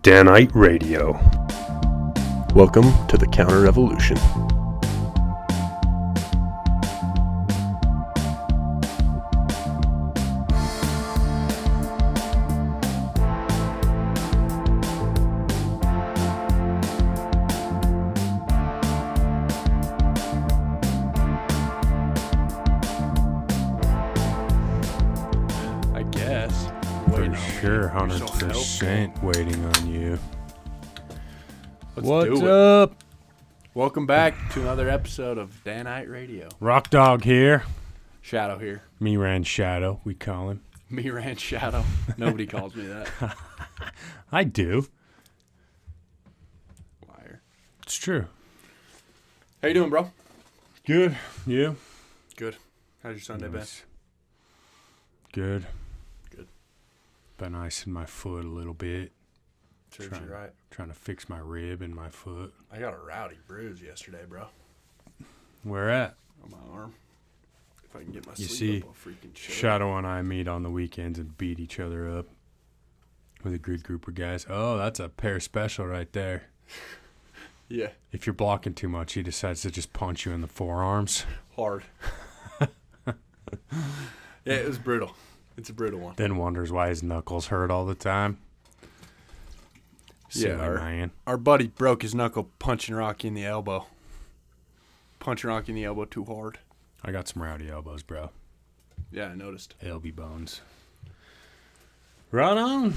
Danite Radio. Welcome to the Counter-Revolution. Sure, 100% waiting on you. What's up? Welcome back to another episode of Danite Radio. Rock Dog here. Shadow here. Me ran Shadow, we call him. Me ran Shadow. Nobody calls me that. I do. Liar. It's true. How you doing, bro? Good. You? Good. How's your Sunday been? Good. Good. Been icing my foot a little bit. Serves you right. Trying to fix my rib in my foot. I got a rowdy bruise yesterday, bro. Where at? On my arm. If I can get my You sleep see, up, I'll freaking show Shadow and I meet on the weekends and beat each other up with a good group of guys. Oh, that's a pair special right there. Yeah. If you're blocking too much, he decides to just punch you in the forearms. Hard. Yeah, it was brutal. It's a brutal one. Then wonders why his knuckles hurt all the time. Silly man. Our buddy broke his knuckle punching Rocky in the elbow. Punching Rocky in the elbow too hard. I got some rowdy elbows, bro. Yeah, I noticed. LB bones. Right on.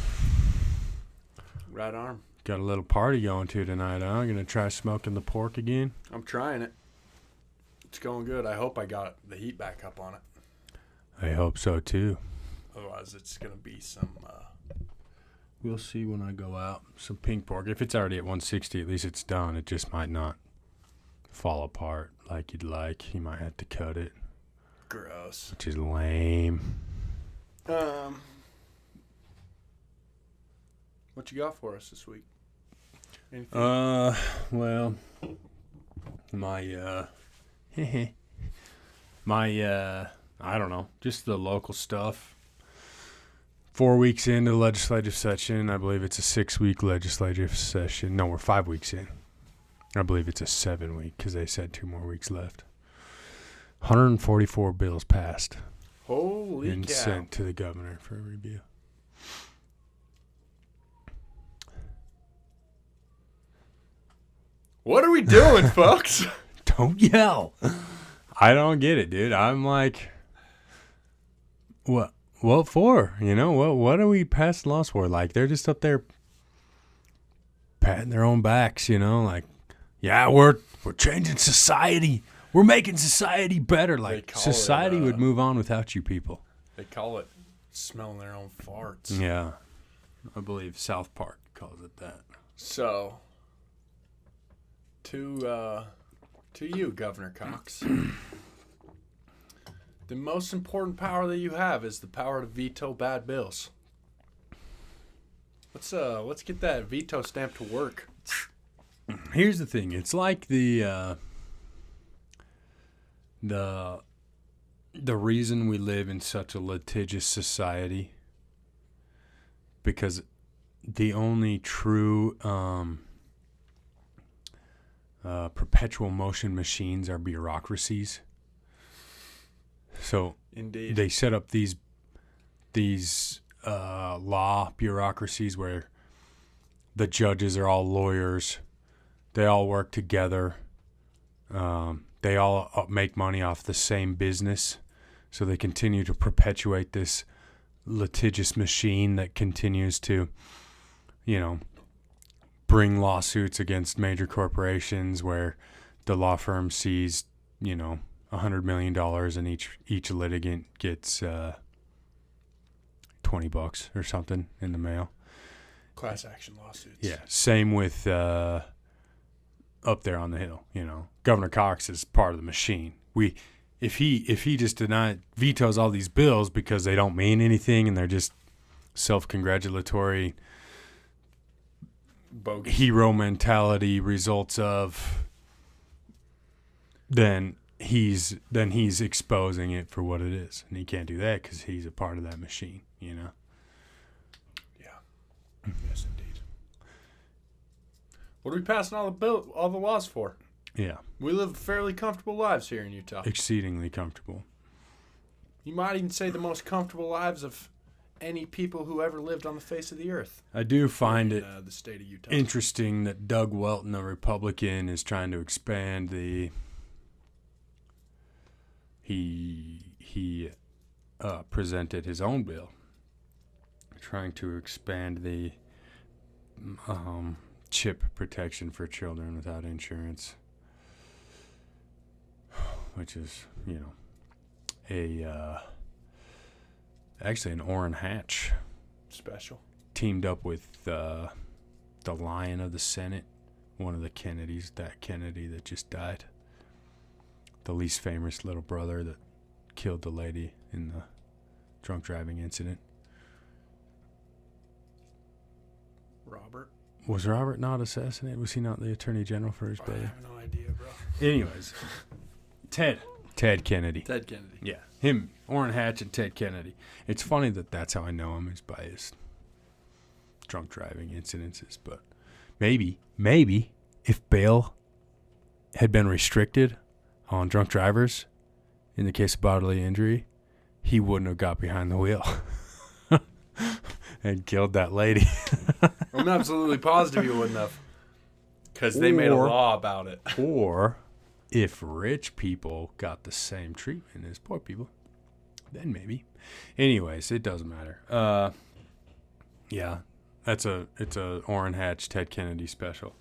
Right arm. Got a little party going to tonight, huh? Gonna try smoking the pork again? I'm trying it. It's going good. I hope I got the heat back up on it. I hope so, too. Otherwise, it's going to be some... We'll see when I go out. Some pink pork. If it's already at 160, at least it's done. It just might not fall apart like you'd like. You might have to cut it. Gross. Which is lame. What you got for us this week? Anything? Well, I don't know, just the local stuff. 4 weeks into the legislative session. I believe it's a 6-week legislative session. No, we're 5 weeks in. I believe it's a 7-week because they said 2 more weeks left. 144 bills passed. Holy and cow. Sent to the governor for a review. What are we doing, folks? Don't yell. I don't get it, dude. I'm like, what for? You know, what are we passing laws for? Like, they're just up there patting their own backs, you know, like, yeah, we're changing society. We're making society better. Like, society would move on without you people. They call it smelling their own farts. Yeah. I believe South Park calls it that. So, to you, Governor Cox, the most important power that you have is the power to veto bad bills. Let's get that veto stamp to work. Here's the thing. It's like the reason we live in such a litigious society, because the only true perpetual motion machines are bureaucracies. So Indeed. They set up these law bureaucracies where the judges are all lawyers. They all work together. They all make money off the same business. So they continue to perpetuate this litigious machine that continues to, you know, bring lawsuits against major corporations where the law firm sees, you know, $100 million and each litigant gets $20 or something in the mail. Class action lawsuits. Yeah. Same with up there on the Hill, you know. Governor Cox is part of the machine. If he just vetoes all these bills because they don't mean anything and they're just self-congratulatory bogus hero mentality results of, then he's exposing it for what it is, and he can't do that because he's a part of that machine, you know. Yeah. Yes, indeed. What are we passing all the laws for? Yeah. We live fairly comfortable lives here in Utah. Exceedingly comfortable. You might even say the most comfortable lives of any people who ever lived on the face of the earth. I do find it the state of Utah. interesting that Doug Welton, a Republican, is trying to expand the... He presented his own bill, trying to expand the chip protection for children without insurance, which is, actually an Orrin Hatch Special. teamed up with the Lion of the Senate, one of the Kennedys, that Kennedy that just died. The least famous little brother that killed the lady in the drunk driving incident. Robert. Was Robert not assassinated? Was he not the attorney general for his I brother? have no idea, bro. Anyways, Ted Kennedy. Ted Kennedy. Yeah, him, Orrin Hatch, and Ted Kennedy. It's funny that's how I know him, is by his drunk driving incidences. But maybe if bail had been restricted on drunk drivers in the case of bodily injury, he wouldn't have got behind the wheel and killed that lady. I'm absolutely positive he wouldn't have. Because they made a law about it. Or if rich people got the same treatment as poor people, then maybe. Anyways, it doesn't matter. Yeah, it's a Orrin Hatch, Ted Kennedy special.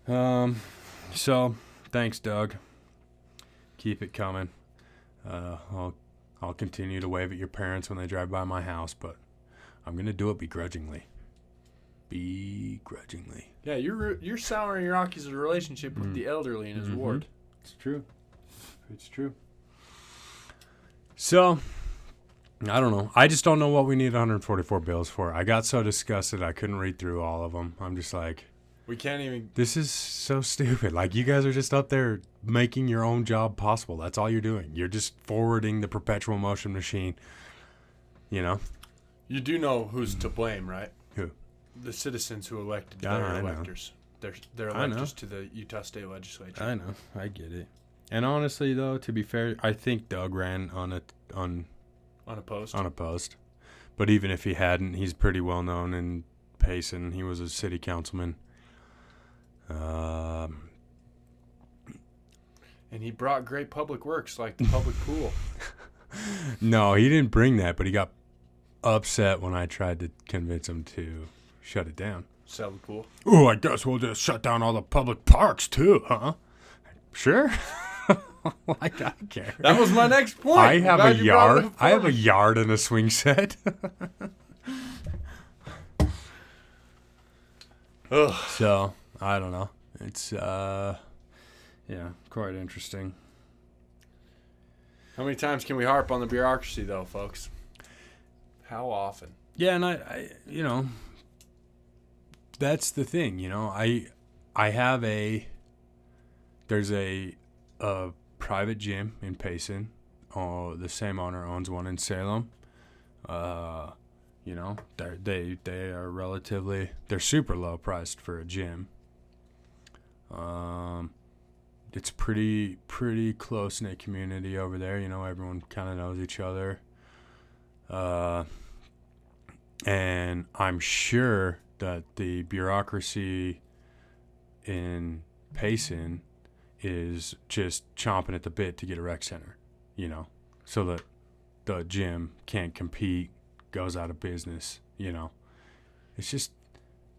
So thanks, Doug. Keep it coming. I'll continue to wave at your parents when they drive by my house, but I'm gonna do it begrudgingly. Yeah, you're souring Rocky's relationship with the elderly in his ward. It's true. So, I don't know. I just don't know what we need 144 bills for. I got so disgusted I couldn't read through all of them. I'm just like, We can't even... this is so stupid. Like, you guys are just up there making your own job possible. That's all you're doing. You're just forwarding the perpetual motion machine, You do know who's to blame, right? Who? The citizens who elected I know. electors. They're electors to the Utah State Legislature. I know. I get it. And honestly, though, to be fair, I think Doug ran unopposed. But even if he hadn't, he's pretty well known in Payson. He was a city councilman. And he brought great public works like the public pool. No, he didn't bring that, but he got upset when I tried to convince him to shut it down. Sell the pool. Oh, I guess we'll just shut down all the public parks too, huh? Sure. Like, I don't care. That was my next point. I have a yard. I have a yard and a swing set. So, I don't know. It's, quite interesting. How many times can we harp on the bureaucracy, though, folks? How often? Yeah, and I that's the thing, there's a private gym in Payson. Oh, the same owner owns one in Salem. They are they're super low priced for a gym. It's pretty close knit community over there. Everyone kind of knows each other. And I'm sure that the bureaucracy in Payson is just chomping at the bit to get a rec center, so that the gym can't compete, goes out of business, It's just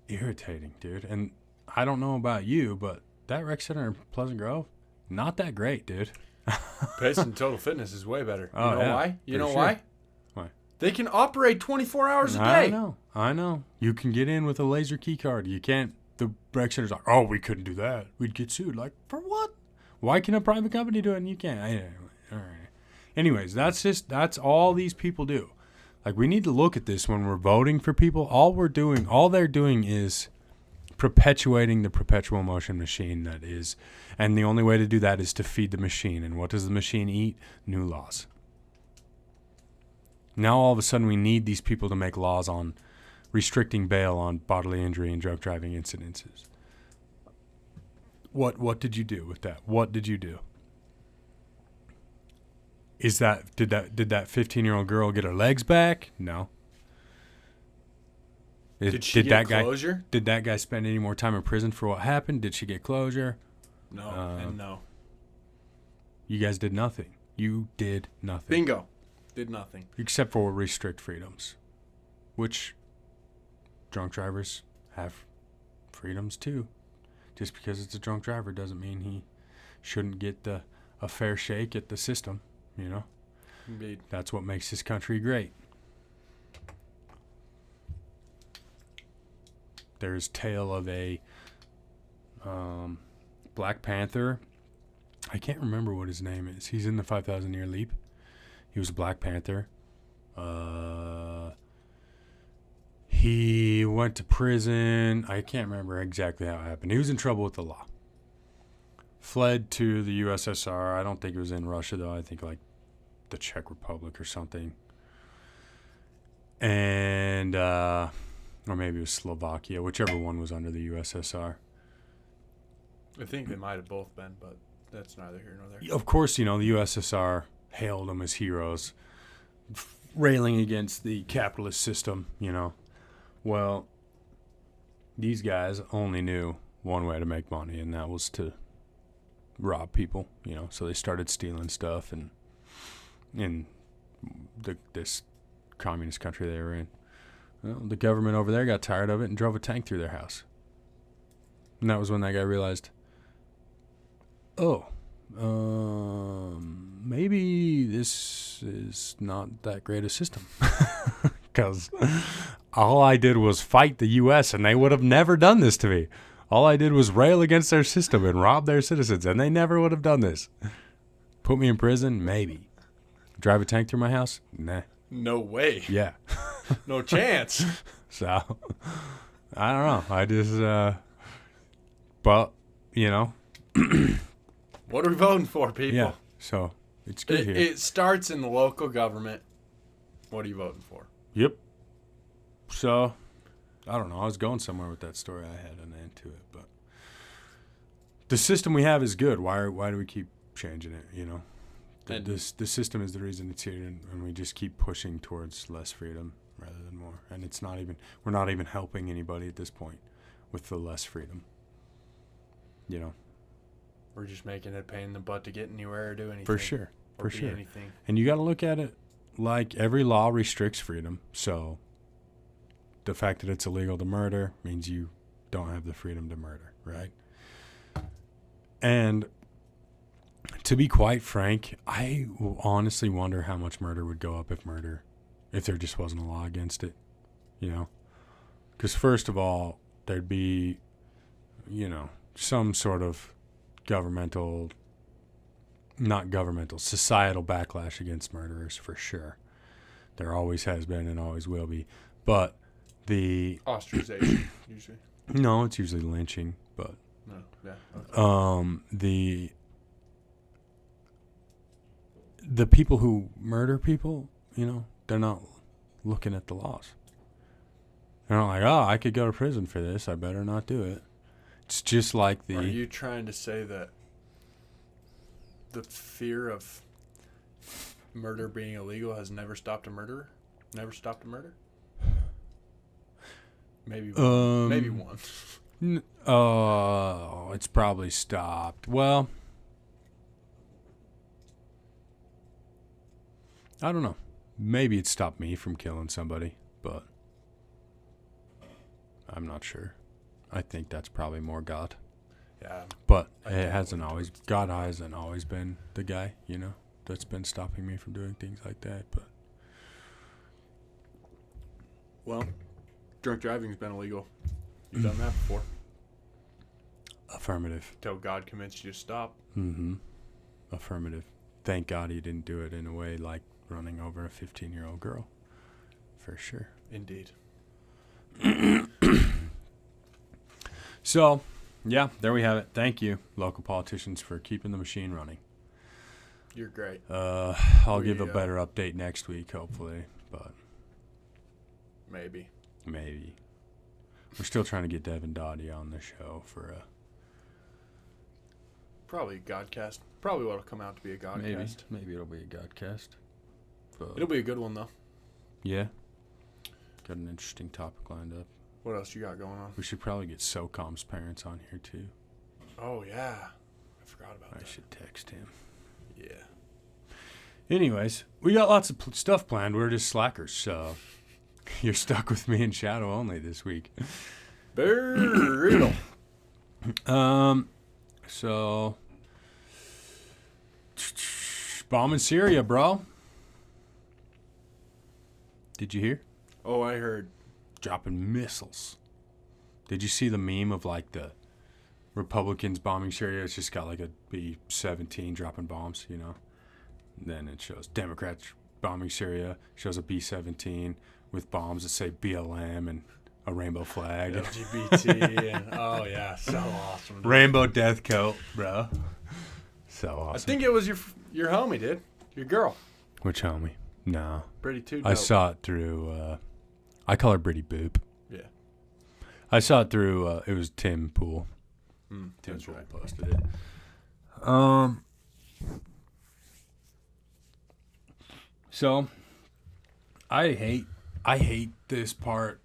irritating, dude. And I don't know about you, but that rec center in Pleasant Grove, not that great, dude. Payson Total Fitness is way better. Oh, you know why? You know why? Why? They can operate 24 hours a day. I know. You can get in with a laser key card. You can't. The rec center's like, oh, we couldn't do that. We'd get sued. Like, for what? Why can a private company do it and you can't? All right. Anyways, that's all these people do. Like, we need to look at this when we're voting for people. All they're doing is perpetuating the perpetual motion machine that is, and the only way to do that is to feed the machine. And what does the machine eat? New laws. Now all of a sudden we need these people to make laws on restricting bail on bodily injury and drug driving incidences. What did you do with that? What did you do? Did that 15-year-old girl get her legs back? No. Did she get closure? Did that guy spend any more time in prison for what happened? Did she get closure? No, and no. You guys did nothing. You did nothing. Bingo. Did nothing. Except for restrict freedoms, which drunk drivers have freedoms too. Just because it's a drunk driver doesn't mean he shouldn't get a fair shake at the system, you know? Indeed. That's what makes this country great. There's tale of a Black Panther. I can't remember what his name is. He's in the 5,000 Year Leap. He was a Black Panther. He went to prison. I can't remember exactly how it happened. He was in trouble with the law. Fled to the USSR. I don't think it was in Russia, though. I think like the Czech Republic or something. And, or maybe it was Slovakia, whichever one was under the USSR. I think they might have both been, but that's neither here nor there. Of course, you know, the USSR hailed them as heroes, railing against the capitalist system, you know. Well, these guys only knew one way to make money, and that was to rob people, you know. So they started stealing stuff, and in this communist country they were in, well, the government over there got tired of it and drove a tank through their house. And that was when that guy realized, maybe this is not that great a system. Because all I did was fight the U.S. and they would have never done this to me. All I did was rail against their system and rob their citizens, and they never would have done this. Put me in prison? Maybe. Drive a tank through my house? Nah. No way. Yeah. No chance. So, I don't know. I just, but, you know. What are we voting for, people? Yeah. So, it's good here. It starts in the local government. What are you voting for? Yep. So, I don't know. I was going somewhere with that story. I had an end to it, but the system we have is good. Why do we keep changing it? You know, the system is the reason it's here, and we just keep pushing towards less freedom rather than more. And we're not even helping anybody at this point with the less freedom. You know, we're just making it a pain in the butt to get anywhere or do anything. For sure. For sure. Anything. And you got to look at it like every law restricts freedom. So the fact that it's illegal to murder means you don't have the freedom to murder, right? And to be quite frank, I honestly wonder how much murder would go up if there just wasn't a law against it, you know? Because first of all, there'd be, you know, some sort of societal backlash against murderers for sure. There always has been and always will be. But the ostracization usually. No, it's usually lynching, but no, yeah. Okay. The people who murder people, you know, they're not looking at the laws. They're not like, I could go to prison for this. I better not do it. It's just like the... Are you trying to say that the fear of murder being illegal has never stopped a murderer? Never stopped a murder? Maybe one. Maybe one. It's probably stopped. Well, I don't know. Maybe it stopped me from killing somebody, but I'm not sure. I think that's probably more God. Yeah. But God hasn't always been the guy, you know, that's been stopping me from doing things like that. But well, drunk driving's been illegal. You've done that before. Affirmative. Till God convinced you to stop. Mm-hmm. Affirmative. Thank God he didn't do it in a way like running over a 15-year-old girl. For sure. Indeed. So, yeah, there we have it. Thank you, local politicians, for keeping the machine running. You're great. I'll give a better update next week, hopefully, but maybe. Maybe. We're still trying to get Devin Dottie on the show for a... Probably a Godcast. Probably what'll come out to be a Godcast. Maybe it'll be a Godcast. But It'll be a good one, though. yeah. Got an interesting topic lined up. What else you got going on? We should probably get SOCOM's parents on here, too. Oh, yeah. I forgot about that. I should text him. Yeah. Anyways, we got lots of stuff planned. We're just slackers, so you're stuck with me and Shadow only this week. Brutal. So, bomb in Syria, bro. Did you hear? Oh, I heard. Dropping missiles. Did you see the meme of like the Republicans bombing Syria? It's just got like a B-17 dropping bombs, you know? And then it shows Democrats bombing Syria. Shows a B-17 with bombs that say BLM and a rainbow flag. LGBT. And, oh, yeah. So awesome. Dude. Rainbow death coat, bro. So awesome. I think it was your homie, dude. Your girl. Which homie? No. Pretty too dope. I saw it through, I call her Pretty Boop. Yeah. I saw it through, it was Tim Pool. Tim Pool posted it. So, I hate this part.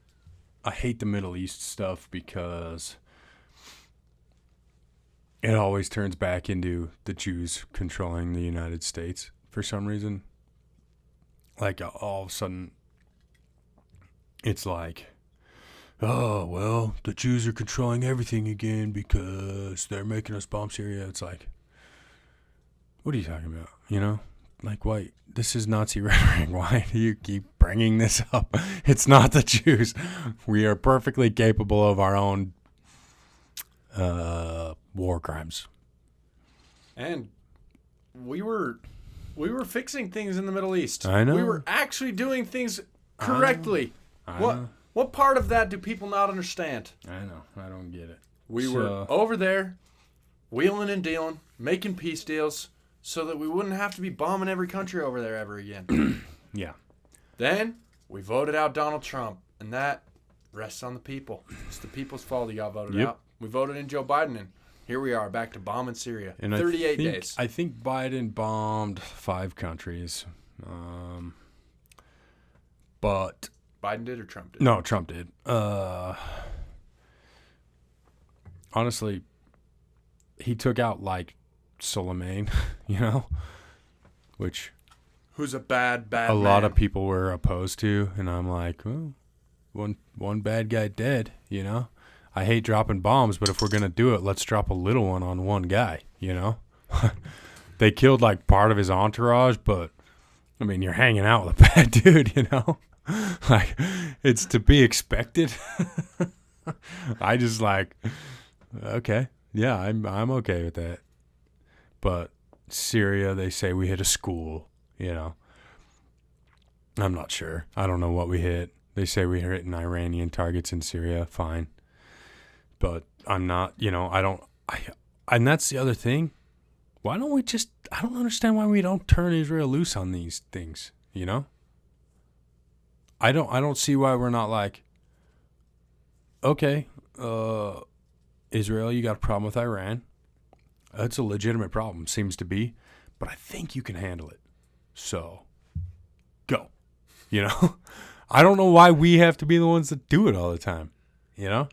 I hate the Middle East stuff because it always turns back into the Jews controlling the United States for some reason. Like, all of a sudden, it's like, oh, well, the Jews are controlling everything again because they're making us bomb Syria. It's like, what are you talking about? You know? Like, why? This is Nazi rhetoric. Why do you keep bringing this up? It's not the Jews. We are perfectly capable of our own war crimes. And we were fixing things in the Middle East. I know. We were actually doing things correctly. I know. What part of that do people not understand? I know. I don't get it. We were over there, wheeling and dealing, making peace deals, so that we wouldn't have to be bombing every country over there ever again. Yeah. Then we voted out Donald Trump, and that rests on the people. It's the people's fault he got voted out. We voted in Joe Biden, and here we are back to bombing Syria. And 38 days. I think Biden bombed 5 countries. But Biden did or Trump did? no, Trump did. Honestly, he took out like Soleimani, you know, which Who's a bad a lot of people were opposed to, and I'm like, well, one bad guy dead, you know. I hate dropping bombs, but if we're gonna do it, let's drop a little one on one guy, you know. They killed like part of his entourage, but I mean, you're hanging out with a bad dude, you know. Like, it's to be expected. I just like, okay, yeah, I'm okay with that. But Syria, they say we hit a school, you know. I'm not sure. I don't know what we hit. They say we hit an Iranian targets in Syria. Fine. But I'm not, you know, and that's the other thing. Why don't we just, I don't understand why we don't turn Israel loose on these things, you know? I don't see why we're not like, okay, Israel, you got a problem with Iran. That's a legitimate problem, seems to be, but I think you can handle it. So, go. You know? I don't know why we have to be the ones that do it all the time. You know?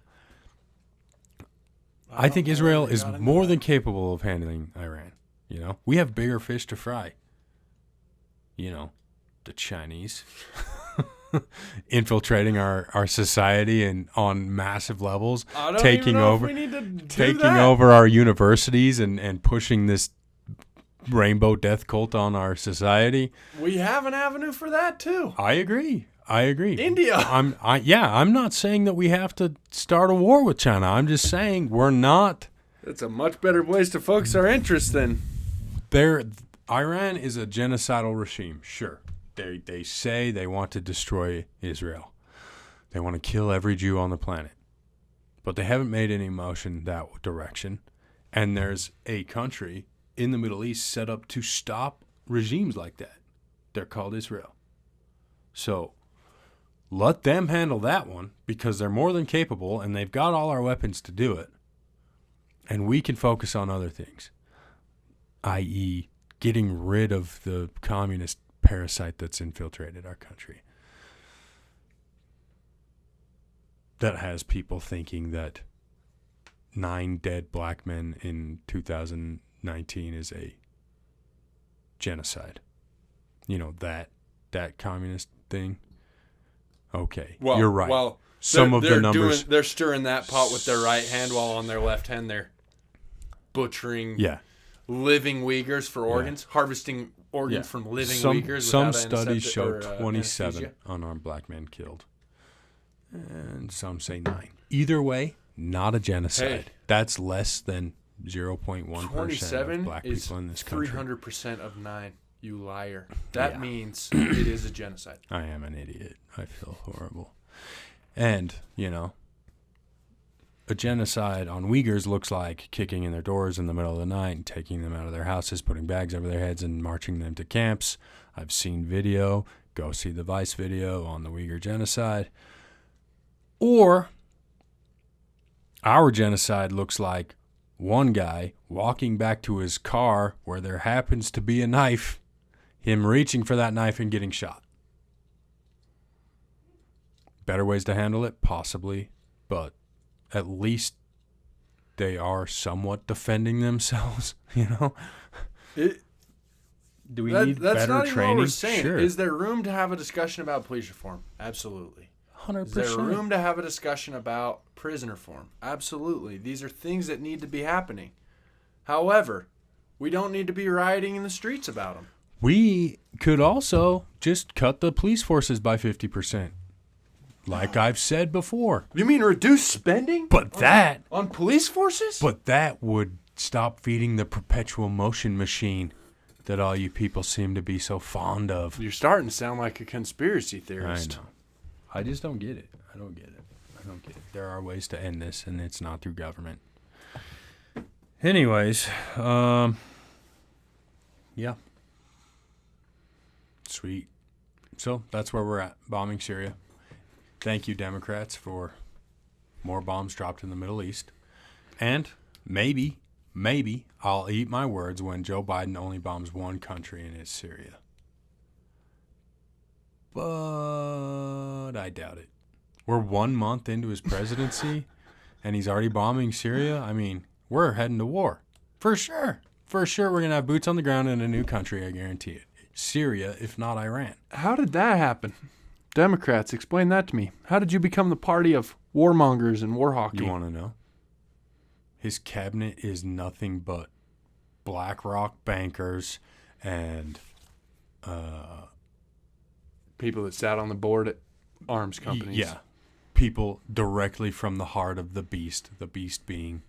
I think Israel is more than capable of handling Iran. You know? We have bigger fish to fry. You know, the Chinese. Infiltrating our society and on massive levels, taking over our universities and pushing this rainbow death cult on our society. We have an avenue for that too. I agree. India. I'm not saying that we have to start a war with China. I'm just saying we're not. It's a much better place to focus our interest than. Iran is a genocidal regime, sure. They say they want to destroy Israel. They want to kill every Jew on the planet. But they haven't made any motion that direction. And there's a country in the Middle East set up to stop regimes like that. They're called Israel. So let them handle that one because they're more than capable and they've got all our weapons to do it. And we can focus on other things, i.e., getting rid of the communist parasite that's infiltrated our country. That has people thinking that 9 dead black men in 2019 is a genocide. You know, that communist thing. Okay, Well, you're right. Well, some of the numbers. They're stirring that pot with their right hand while on their left hand they're butchering living Uyghurs for organs, harvesting organs from living Uyghurs. Some without studies show anesthetic- 27 anesthesia. unarmed black men killed. And some say 9. Either way, not a genocide. Hey. That's less than 0.1% of 27 black is people in this country. 300% of 9. You liar. That means it is a genocide. I am an idiot. I feel horrible. And, you know, a genocide on Uyghurs looks like kicking in their doors in the middle of the night and taking them out of their houses, putting bags over their heads and marching them to camps. I've seen video. Go see the Vice video on the Uyghur genocide. Or our genocide looks like one guy walking back to his car where there happens to be a knife, him reaching for that knife and getting shot. Better ways to handle it? Possibly. But at least they are somewhat defending themselves, you know? Do we need that's better not even training? what we're saying. Sure. Is there room to have a discussion about police reform? Absolutely. 100%. Is there room to have a discussion about prison reform? Absolutely. These are things that need to be happening. However, we don't need to be rioting in the streets about them. We could also just cut the police forces by 50%. Like I've said before. You mean reduce spending? On police forces? But that would stop feeding the perpetual motion machine that all you people seem to be so fond of. You're starting to sound like a conspiracy theorist. I know. I just don't get it. I don't get it. There are ways to end this, and it's not through government. Anyways, yeah. Sweet. So that's where we're at, bombing Syria. Thank you, Democrats, for more bombs dropped in the Middle East. And maybe I'll eat my words when Joe Biden only bombs one country, and it's Syria. But I doubt it. We're 1 month into his presidency, and he's already bombing Syria. I mean, we're heading to war. For sure. For sure, we're going to have boots on the ground in a new country, I guarantee it. Syria, if not Iran. How did that happen? Democrats, explain that to me. How did you become the party of warmongers and war hawking? You want to know? His cabinet is nothing but BlackRock bankers and people that sat on the board at arms companies. Yeah. People directly from the heart of the beast being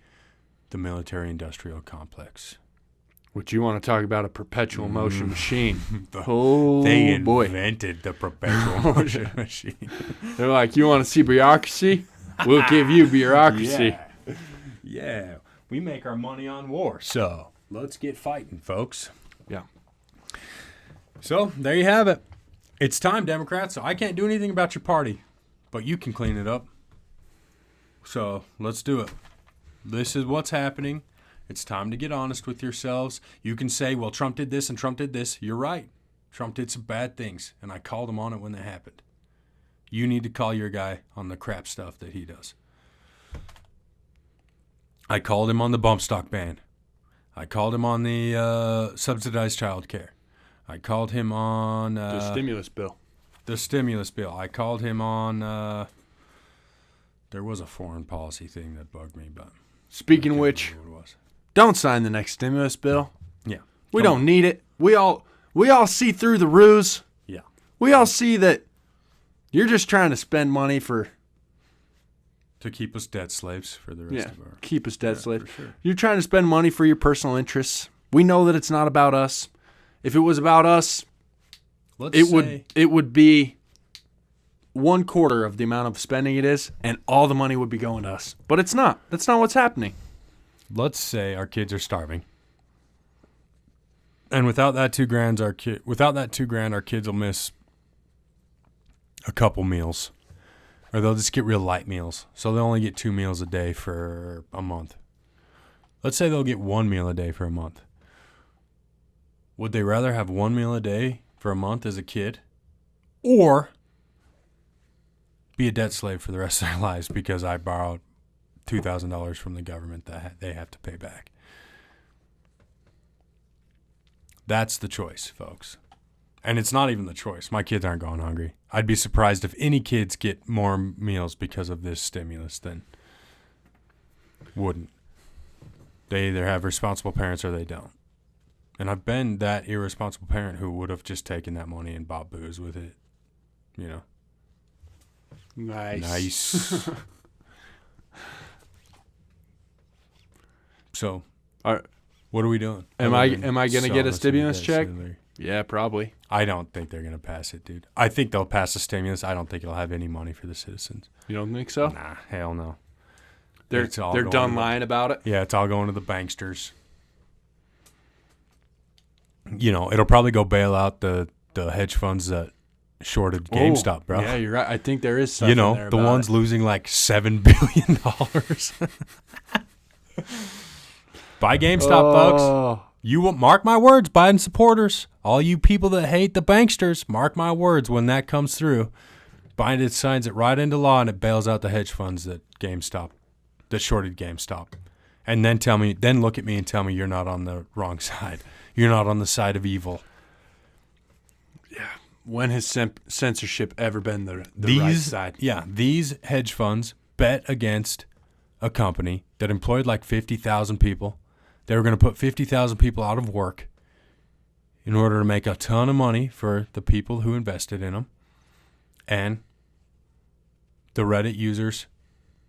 the military-industrial complex. Which you want to talk about a perpetual motion machine. They invented the perpetual motion machine. They're like, you want to see bureaucracy? We'll give you bureaucracy. Yeah. We make our money on war. So let's get fighting, folks. Yeah. So there you have it. It's time, Democrats. So I can't do anything about your party, but you can clean it up. So let's do it. This is what's happening. It's time to get honest with yourselves. You can say, well, Trump did this and Trump did this. You're right. Trump did some bad things, and I called him on it when they happened. You need to call your guy on the crap stuff that he does. I called him on the bump stock ban. I called him on the subsidized child care. I called him on... the stimulus bill. The stimulus bill. I called him on... there was a foreign policy thing that bugged me, but... Speaking of which... Don't sign the next stimulus bill. Yeah. We don't need it. We all see through the ruse. Yeah. We all see that you're just trying to spend money to keep us debt slaves for the rest of our... keep us debt slaves. For sure. You're trying to spend money for your personal interests. We know that it's not about us. If it was about us, it would be 1/4 of the amount of spending it is, and all the money would be going to us. But it's not. That's not what's happening. Let's say our kids are starving, and without that $2,000, our kids will miss a couple meals. Or they'll just get real light meals. So they'll only get 2 meals a day for a month. Let's say they'll get 1 meal a day for a month. Would they rather have 1 meal a day for a month as a kid, or be a debt slave for the rest of their lives because I borrowed $2,000 from the government that they have to pay back? That's the choice, folks. And it's not even the choice. My kids aren't going hungry. I'd be surprised if any kids get more meals because of this stimulus than wouldn't. They either have responsible parents or they don't. And I've been that irresponsible parent who would have just taken that money and bought booze with it. You know. Nice. So, what are we doing? Am I going to get a stimulus check? Yeah, probably. I don't think they're going to pass it, dude. I think they'll pass the stimulus. I don't think it'll have any money for the citizens. You don't think so? Nah, hell no. They're done lying about it? Yeah, it's all going to the banksters. You know, it'll probably go bail out the hedge funds that shorted GameStop, bro. Yeah, you're right. I think there is something. You know, the ones losing like $7 billion. Buy GameStop, folks. You will mark my words, Biden supporters. All you people that hate the banksters, mark my words when that comes through. Biden signs it right into law and it bails out the hedge funds that shorted GameStop. And then look at me and tell me you're not on the wrong side. You're not on the side of evil. Yeah. When has censorship ever been the right side? Yeah. These hedge funds bet against a company that employed like 50,000 people. They were going to put 50,000 people out of work in order to make a ton of money for the people who invested in them. And the Reddit users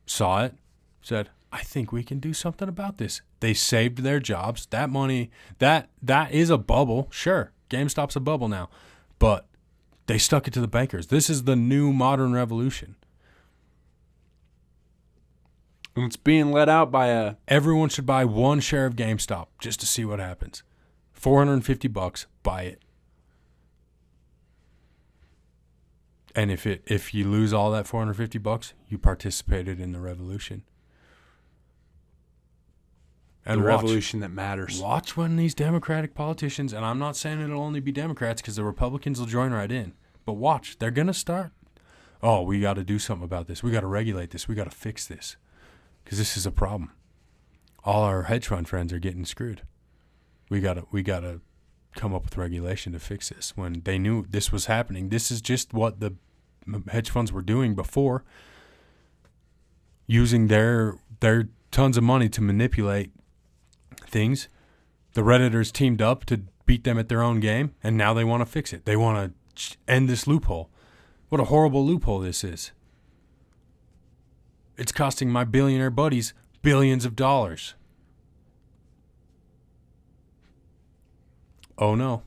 saw it, said, I think we can do something about this. They saved their jobs. That money, that is a bubble. Sure, GameStop's a bubble now. But they stuck it to the bankers. This is the new modern revolution. And it's being let out by Everyone should buy 1 share of GameStop just to see what happens. $450, buy it. And if you lose all that $450, you participated in the revolution. And the revolution that matters. Watch when these Democratic politicians, and I'm not saying it'll only be Democrats because the Republicans will join right in, but watch, they're going to start. Oh, we got to do something about this. We got to regulate this. We got to fix this because this is a problem. All our hedge fund friends are getting screwed. We got to come up with regulation to fix this when they knew this was happening. This is just what the hedge funds were doing before, using their tons of money to manipulate things. The Redditors teamed up to beat them at their own game, and now they want to fix it. They want to end this loophole. What a horrible loophole this is. It's costing my billionaire buddies billions of dollars. Oh, no.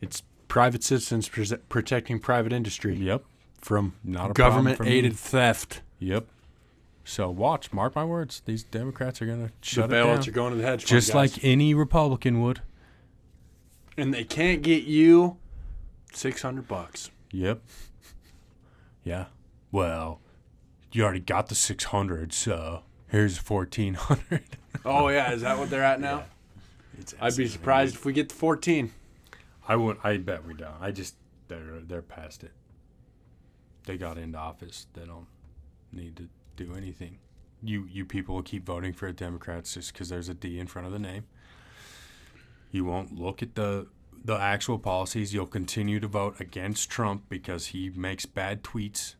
It's private citizens protecting private industry. Yep. From not a government-aided theft. Yep. So watch, mark my words. These Democrats are going to shut the it down. bailouts are going to the hedge funds, just like any Republican would. And they can't get you $600. Yep. Yeah. Well, you already got the 600, so here's 1,400. Oh yeah, is that what they're at now? Yeah. I'd be surprised if we get to 14. I wouldn't. I bet we don't. They're past it. They got into office. They don't need to do anything. You people will keep voting for Democrats just because there's a D in front of the name. You won't look at the actual policies. You'll continue to vote against Trump because he makes bad tweets.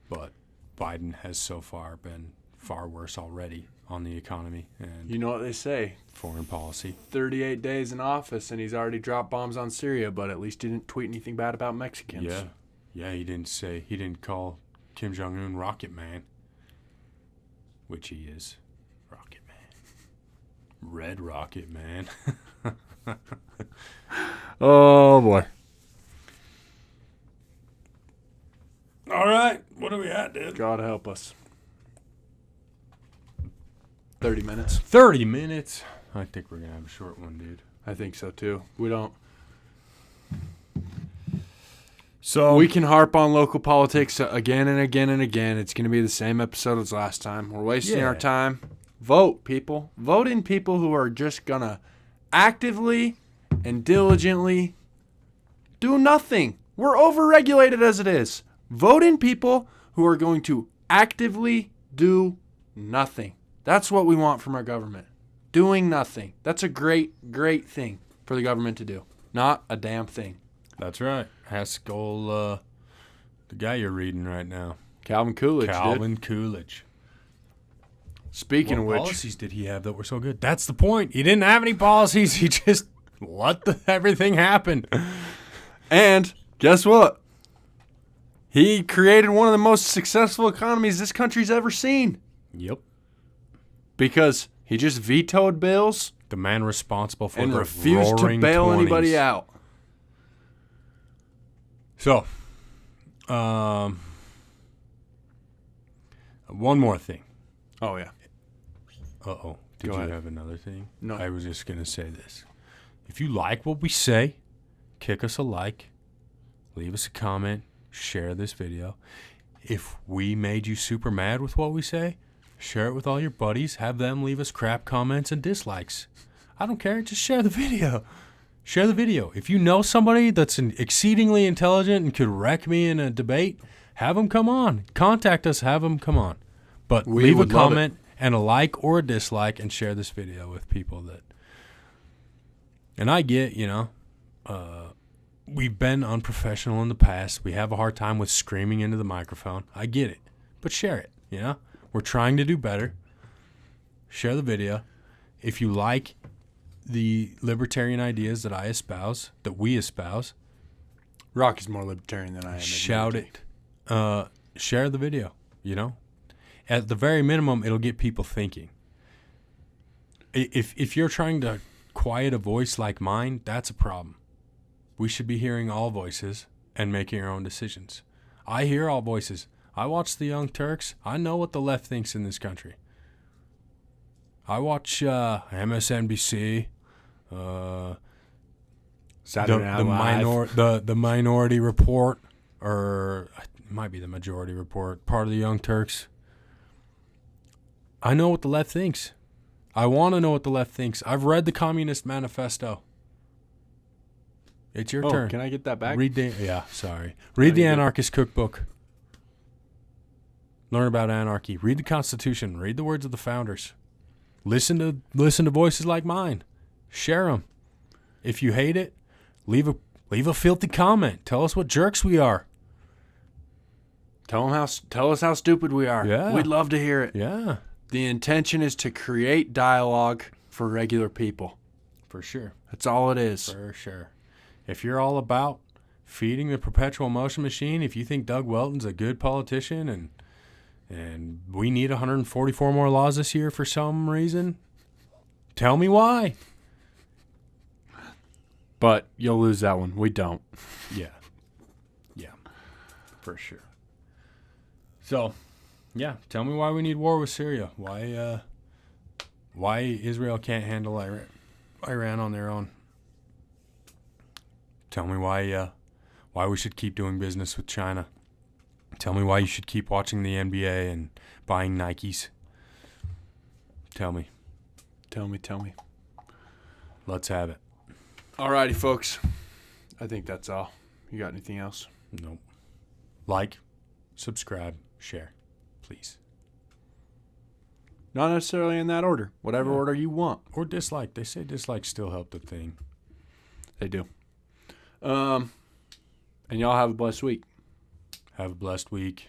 But Biden has so far been far worse already on the economy and you know what they say, foreign policy. 38 days in office and he's already dropped bombs on Syria, but at least he didn't tweet anything bad about Mexicans. Yeah, he didn't call Kim Jong-un Rocket Man, which he is. Rocket Man. Red Rocket Man. Oh boy. All right, what are we at, dude? God help us. 30 minutes. 30 minutes. I think we're going to have a short one, dude. I think so, too. We don't... So we can harp on local politics again and again and again. It's going to be the same episode as last time. We're wasting our time. Vote, people. Vote in people who are just going to actively and diligently do nothing. We're overregulated as it is. Vote in people who are going to actively do nothing. That's what we want from our government. Doing nothing. That's a great, great thing for the government to do. Not a damn thing. That's right. Haskell, the guy you're reading right now. Calvin Coolidge. Coolidge. Speaking of which, policies did he have that were so good? That's the point. He didn't have any policies. He just let everything happen. And guess what? He created one of the most successful economies this country's ever seen. Yep. Because he just vetoed bills. The man responsible for and the refused to bail 20s. Anybody out. So, one more thing. Oh, yeah. Uh-oh. Did Go you ahead. have another thing? No. I was just going to say this. If you like what we say, kick us a like, leave us a comment, share this video. If we made you super mad with what we say, share it with all your buddies. Have them leave us crap comments and dislikes. I don't care. Just share the video. Share the video. If you know somebody that's exceedingly intelligent and could wreck me in a debate, have them come on. Contact us. Have them come on. But leave a comment and a like or a dislike and share this video with people that... And I get, we've been unprofessional in the past. We have a hard time with screaming into the microphone. I get it. But share it, We're trying to do better. Share the video. If you like the libertarian ideas that I espouse, that we espouse, Rocky's more libertarian than I am. shout it. Share the video, At the very minimum, it'll get people thinking. If you're trying to quiet a voice like mine, that's a problem. We should be hearing all voices and making our own decisions. I hear all voices. I watch the Young Turks. I know what the left thinks in this country. I watch MSNBC, Saturday Night Live. the Minority Report, or it might be the Majority Report, part of the Young Turks. I know what the left thinks. I want to know what the left thinks. I've read the Communist Manifesto. It's your turn. Can I get that back? Read the Anarchist Cookbook. Learn about anarchy. Read the Constitution. Read the words of the founders. Listen to voices like mine. Share them. If you hate it, leave a filthy comment. Tell us what jerks we are. Tell us how stupid we are. Yeah. We'd love to hear it. Yeah. The intention is to create dialogue for regular people. For sure. That's all it is. For sure. If you're all about feeding the perpetual motion machine, if you think Doug Welton's a good politician and we need 144 more laws this year for some reason, tell me why. But you'll lose that one. We don't. Yeah. Yeah. For sure. So, yeah, tell me why we need war with Syria. Why Israel can't handle Iran on their own. Tell me why we should keep doing business with China. Tell me why you should keep watching the NBA and buying Nikes. Tell me. Tell me. Let's have it. Alrighty, folks. I think that's all. You got anything else? Nope. Like, subscribe, share, please. Not necessarily in that order. Whatever order you want. Or dislike. They say dislike still help the thing. They do. And y'all have a blessed week. Have a blessed week.